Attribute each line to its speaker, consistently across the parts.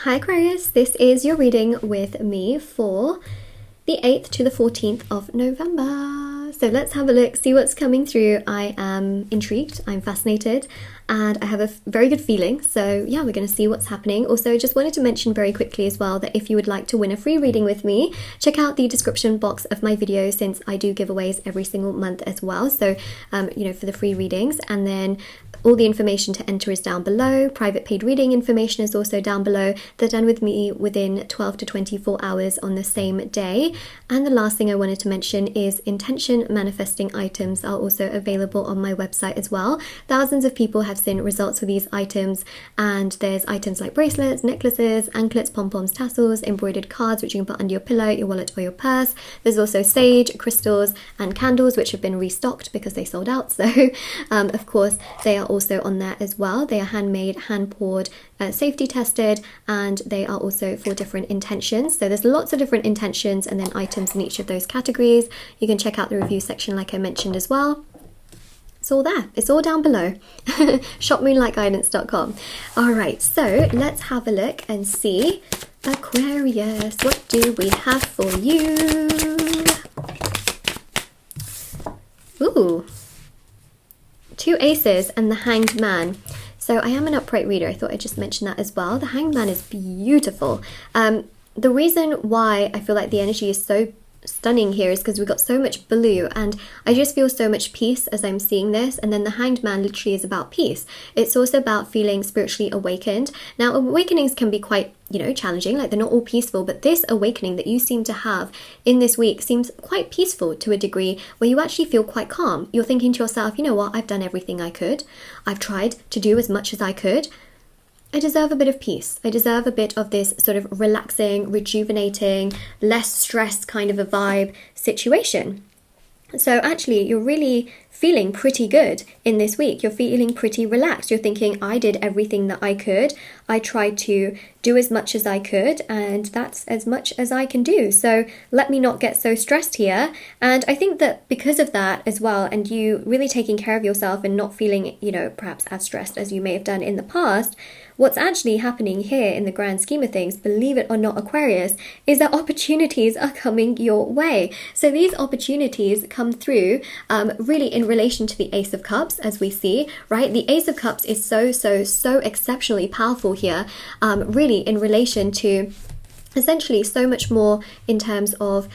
Speaker 1: Hi Aquarius, this is your reading with me for the 8th to the 14th of November. So let's have a look, see what's coming through. I am intrigued, I'm fascinated, and I have a very good feeling. So yeah, we're going to see what's happening. Also, just wanted to mention very quickly as well that if you would like to win a free reading with me, check out the description box of my video, since I do giveaways every single month as well. So, you know, for the free readings, and then all the information to enter is down below. Private paid reading information is also down below. They're done with me within 12 to 24 hours on the same day. And the last thing I wanted to mention is intention manifesting items are also available on my website as well. Thousands of people have seen results with these items, and there's items like bracelets, necklaces, anklets, pom-poms, tassels, embroidered cards which you can put under your pillow, your wallet or your purse. There's also sage, crystals and candles which have been restocked because they sold out. So of course they are also on there as well. They are handmade, hand poured, safety tested, and they are also for different intentions. So there's lots of different intentions and then items in each of those categories. You can check out the review section like I mentioned as well. It's all there, it's all down below. shopmoonlightguidance.com. Alright, so let's have a look and see, Aquarius, what do we have for you? Ooh, 2 aces and the Hanged Man. So I am an upright reader, I thought I'd just mention that as well. The Hanged Man is beautiful. The reason why I feel like the energy is so stunning here is because we've got so much blue, and I just feel so much peace as I'm seeing this. And then the Hanged Man literally is about peace. It's also about feeling spiritually awakened. Now awakenings can be quite, you know, challenging, like they're not all peaceful, but this awakening that you seem to have in this week seems quite peaceful to a degree, where you actually feel quite calm. You're thinking to yourself, you know what, I've done everything I could, I've tried to do as much as I could, I deserve a bit of peace. I deserve a bit of this sort of relaxing, rejuvenating, less stressed kind of a vibe situation. So actually, you're really feeling pretty good in this week. You're feeling pretty relaxed. You're thinking, I did everything that I could. I tried to do as much as I could, and that's as much as I can do. So let me not get so stressed here. And I think that because of that as well, and you really taking care of yourself and not feeling, you know, perhaps as stressed as you may have done in the past, what's actually happening here in the grand scheme of things, believe it or not, Aquarius, is that opportunities are coming your way. So these opportunities come through really in relation to the Ace of Cups, as we see, right? The Ace of Cups is so exceptionally powerful here, really in relation to essentially so much more in terms of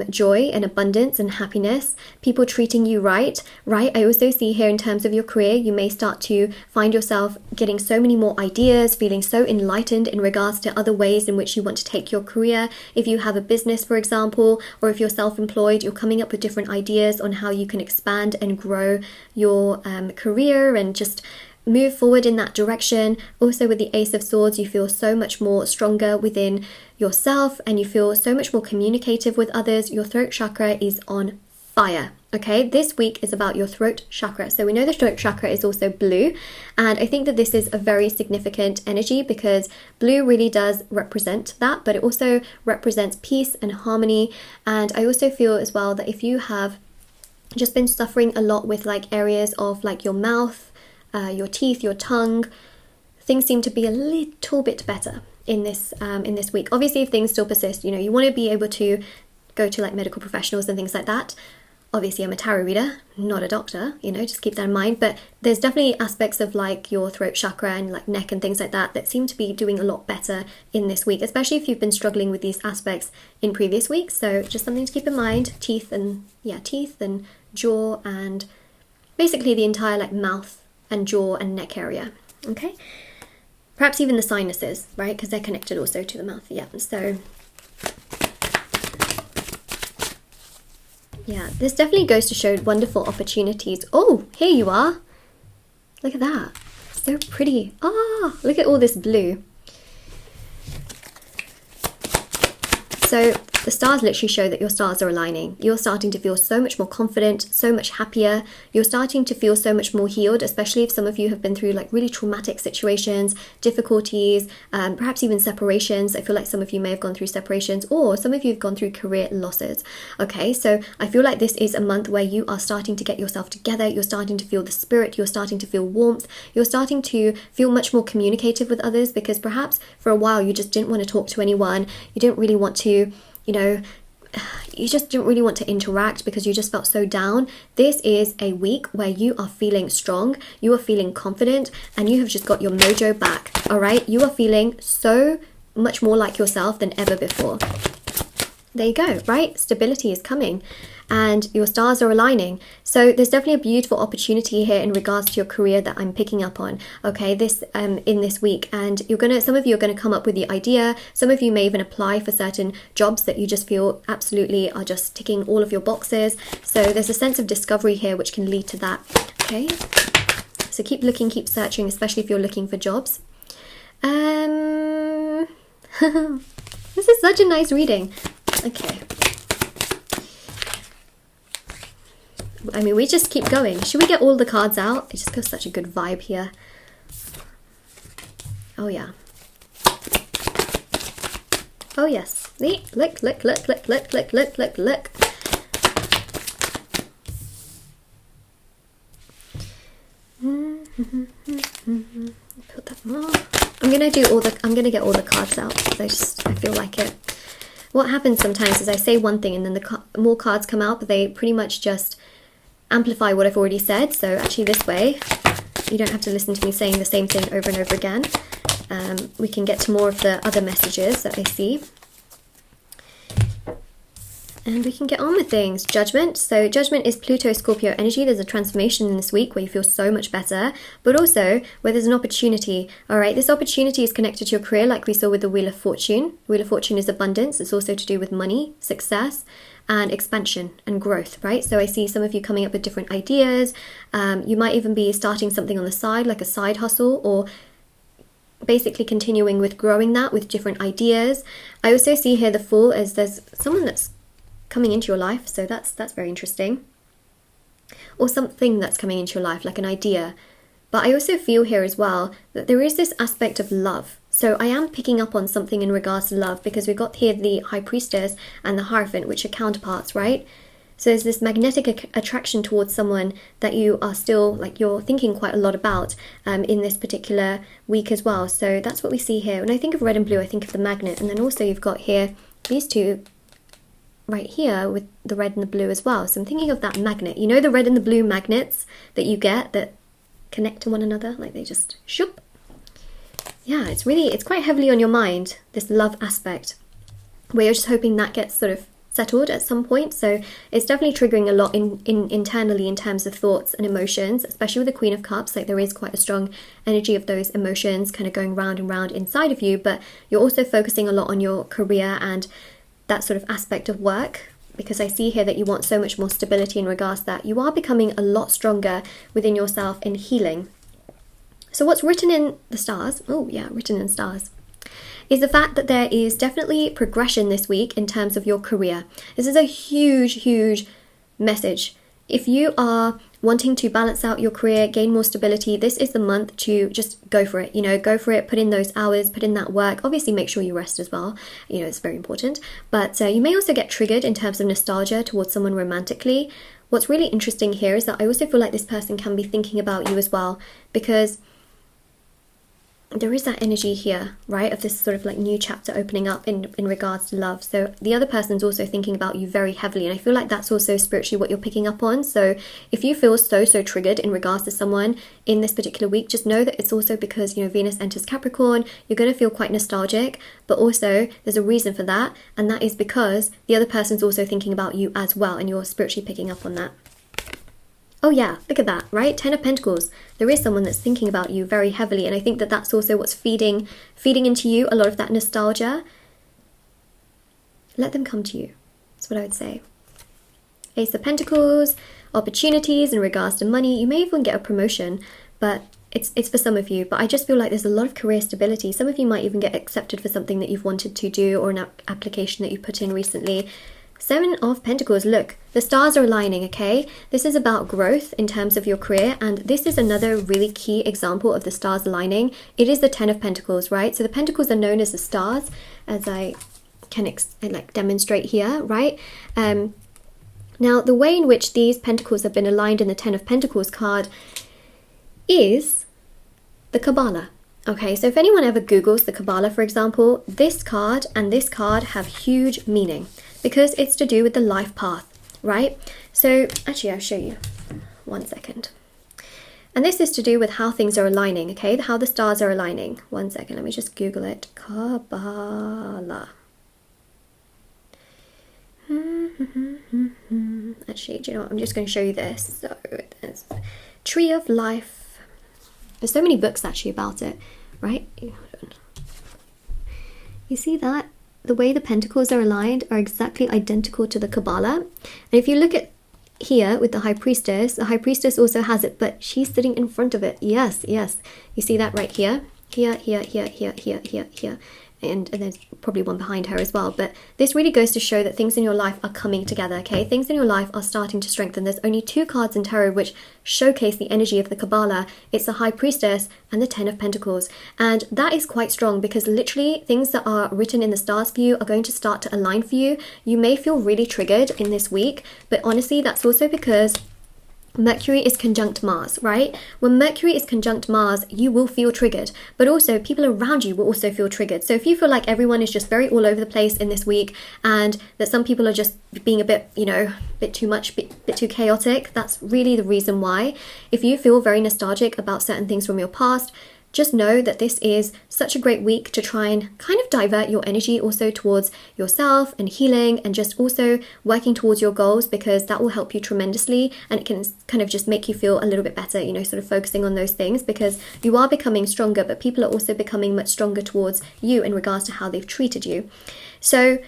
Speaker 1: joy and abundance and happiness, people treating you right. I also see here in terms of your career, you may start to find yourself getting so many more ideas, feeling so enlightened in regards to other ways in which you want to take your career. If you have a business, for example, or if you're self-employed, you're coming up with different ideas on how you can expand and grow your career and just move forward in that direction. Also with the Ace of Swords, you feel so much more stronger within yourself, and you feel so much more communicative with others. Your throat chakra is on fire. Okay, this week is about your throat chakra. So we know the throat chakra is also blue, and I think that this is a very significant energy because blue really does represent that, but it also represents peace and harmony. And I also feel as well that if you have just been suffering a lot with like areas of like your mouth, your teeth, your tongue, things seem to be a little bit better in this week. Obviously, if things still persist, you know, you want to be able to go to like medical professionals and things like that. Obviously, I'm a tarot reader, not a doctor, you know, just keep that in mind. But there's definitely aspects of like your throat chakra and like neck and things like that that seem to be doing a lot better in this week, especially if you've been struggling with these aspects in previous weeks. So just something to keep in mind. Teeth and jaw, and basically the entire like mouth and jaw and neck area. Okay, perhaps even the sinuses, right, because they're connected also to the mouth. Yeah, so yeah, this definitely goes to show wonderful opportunities. Oh, here you are, look at that, so pretty. Ah, look at all this blue. So the stars literally show that your stars are aligning. You're starting to feel so much more confident, so much happier. You're starting to feel so much more healed, especially if some of you have been through like really traumatic situations, difficulties, perhaps even separations. I feel like some of you may have gone through separations, or some of you have gone through career losses. Okay, so I feel like this is a month where you are starting to get yourself together. You're starting to feel the spirit. You're starting to feel warmth. You're starting to feel much more communicative with others, because perhaps for a while you just didn't want to talk to anyone. You didn't really want to, you just didn't really want to interact because you just felt so down. This is a week where you are feeling strong, you are feeling confident, and you have just got your mojo back. All right, you are feeling so much more like yourself than ever before. There you go, right? Stability is coming and your stars are aligning. So there's definitely a beautiful opportunity here in regards to your career that I'm picking up on, okay, this in this week. And some of you are going to come up with the idea. Some of you may even apply for certain jobs that you just feel absolutely are just ticking all of your boxes. So there's a sense of discovery here which can lead to that, okay? So keep looking, keep searching, especially if you're looking for jobs. This is such a nice reading. Okay. I mean, we just keep going. Should we get all the cards out? It just feels such a good vibe here. Oh, yeah. Oh, yes. See? Look, look, look, look, look, look, look, look, look. Put that more. I'm gonna get all the cards out because I feel like it. What happens sometimes is I say one thing and then more cards come out, but they pretty much just amplify what I've already said. So actually this way, you don't have to listen to me saying the same thing over and over again. We can get to more of the other messages that I see. And we can get on with things. Judgment. So Judgment is Pluto Scorpio energy. There's a transformation in this week where you feel so much better, but also where there's an opportunity. All right, this opportunity is connected to your career, like we saw with the Wheel of Fortune. Wheel of Fortune is abundance. It's also to do with money, success, and expansion and growth, right? So I see some of you coming up with different ideas. You might even be starting something on the side, like a side hustle, or basically continuing with growing that with different ideas. I also see here the Fool as there's someone that's coming into your life, so that's very interesting, or something that's coming into your life, like an idea. But I also feel here as well that there is this aspect of love. So I am picking up on something in regards to love, because we've got here the High Priestess and the Hierophant, which are counterparts, right? So there's this magnetic attraction towards someone that you are still, like, you're thinking quite a lot about in this particular week as well. So that's what we see here. When I think of red and blue, I think of the magnet, and then also you've got here these two right here with the red and the blue as well. So I'm thinking of that magnet. You know, the red and the blue magnets that you get that connect to one another, like they just shoop. Yeah, it's quite heavily on your mind, this love aspect, where you're just hoping that gets sort of settled at some point. So it's definitely triggering a lot internally in terms of thoughts and emotions, especially with the Queen of Cups. Like there is quite a strong energy of those emotions kind of going round and round inside of you, but you're also focusing a lot on your career and that sort of aspect of work, because I see here that you want so much more stability in regards to that. You are becoming a lot stronger within yourself in healing. So what's written in the stars, written in stars, is the fact that there is definitely progression this week in terms of your career. This is a huge, huge message. If you are wanting to balance out your career, gain more stability, this is the month to just go for it. You know, go for it, put in those hours, put in that work. Obviously, make sure you rest as well. You know, it's very important. But you may also get triggered in terms of nostalgia towards someone romantically. What's really interesting here is that I also feel like this person can be thinking about you as well, because there is that energy here, right, of this sort of like new chapter opening up in regards to love. So the other person's also thinking about you very heavily, and I feel like that's also spiritually what you're picking up on. So if you feel so triggered in regards to someone in this particular week, just know that it's also because, you know, Venus enters Capricorn. You're going to feel quite nostalgic, but also there's a reason for that, and that is because the other person's also thinking about you as well, and you're spiritually picking up on that. Oh yeah, look at that, right? 10 of Pentacles. There is someone that's thinking about you very heavily, and I think that that's also what's feeding into you a lot of that nostalgia. Let them come to you. That's what I would say. Ace of Pentacles, opportunities in regards to money. You may even get a promotion, but it's for some of you, but I just feel like there's a lot of career stability. Some of you might even get accepted for something that you've wanted to do, or an application that you put in recently. 7 of Pentacles, look, the stars are aligning, okay? This is about growth in terms of your career, and this is another really key example of the stars aligning. It is the 10 of Pentacles, right? So the Pentacles are known as the stars, as I can demonstrate here, right? Now, the way in which these Pentacles have been aligned in the 10 of Pentacles card is the Kabbalah. Okay, so if anyone ever Googles the Kabbalah, for example, this card and this card have huge meaning because it's to do with the life path, right? So actually, I'll show you. 1 second. And this is to do with how things are aligning, okay? How the stars are aligning. 1 second, let me just Google it. Kabbalah. Actually, do you know what? I'm just going to show you this. So there's Tree of Life. There's so many books actually about it, right? You see that? The way the Pentacles are aligned are exactly identical to the Kabbalah. And if you look at here with the High Priestess, the High Priestess also has it, but she's sitting in front of it. Yes, yes. You see that right here? Here. And there's probably one behind her as well, but this really goes to show that things in your life are coming together, okay? Things in your life are starting to strengthen. There's only 2 cards in tarot which showcase the energy of the Kabbalah. It's the High Priestess and the 10 of Pentacles, and that is quite strong because literally things that are written in the stars for you are going to start to align for you. You may feel really triggered in this week, but honestly that's also because Mercury is conjunct Mars, right? When Mercury is conjunct Mars, you will feel triggered, but also people around you will also feel triggered. So if you feel like everyone is just very all over the place in this week and that some people are just being a bit, you know, bit too much, bit too chaotic, that's really the reason why. If you feel very nostalgic about certain things from your past, just know that this is such a great week to try and kind of divert your energy also towards yourself and healing and just also working towards your goals, because that will help you tremendously and it can kind of just make you feel a little bit better, you know, sort of focusing on those things, because you are becoming stronger, but people are also becoming much stronger towards you in regards to how they've treated you. So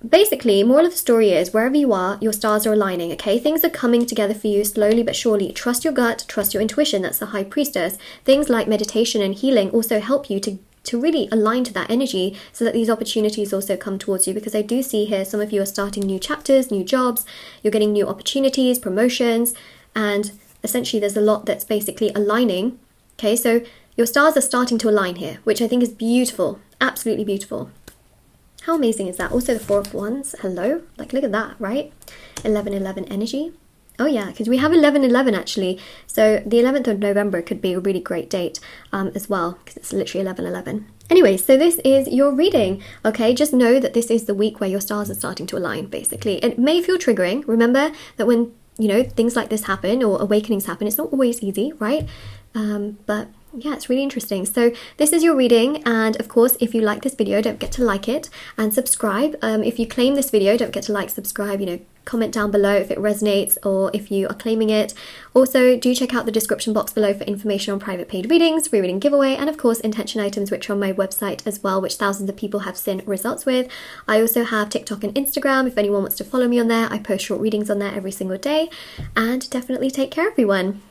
Speaker 1: basically, moral of the story is, wherever you are, your stars are aligning, okay? Things are coming together for you slowly but surely. Trust your gut, trust your intuition. That's the High Priestess. Things like meditation and healing also help you to really align to that energy so that these opportunities also come towards you, because I do see here some of you are starting new chapters, new jobs, you're getting new opportunities, promotions, and essentially there's a lot that's basically aligning, okay? So your stars are starting to align here, which I think is beautiful, absolutely beautiful. How amazing is that? Also the 4 of Wands, hello, like look at that, right? 11-11 energy. Oh yeah, because we have 11-11 actually. So the 11th of November could be a really great date as well, because it's literally 11-11. Anyway, so this is your reading, okay? Just know that this is the week where your stars are starting to align, basically. It may feel triggering. Remember that when, you know, things like this happen or awakenings happen, it's not always easy, right? But yeah, it's really interesting. So this is your reading, and of course if you like this video, don't forget to like it and subscribe. If you claim this video, don't forget to like, subscribe, you know, comment down below if it resonates or if you are claiming it. Also do check out the description box below for information on private paid readings, free reading giveaway, and of course intention items, which are on my website as well, which thousands of people have seen results with. I also have TikTok and Instagram if anyone wants to follow me on there. I post short readings on there every single day, and definitely take care everyone.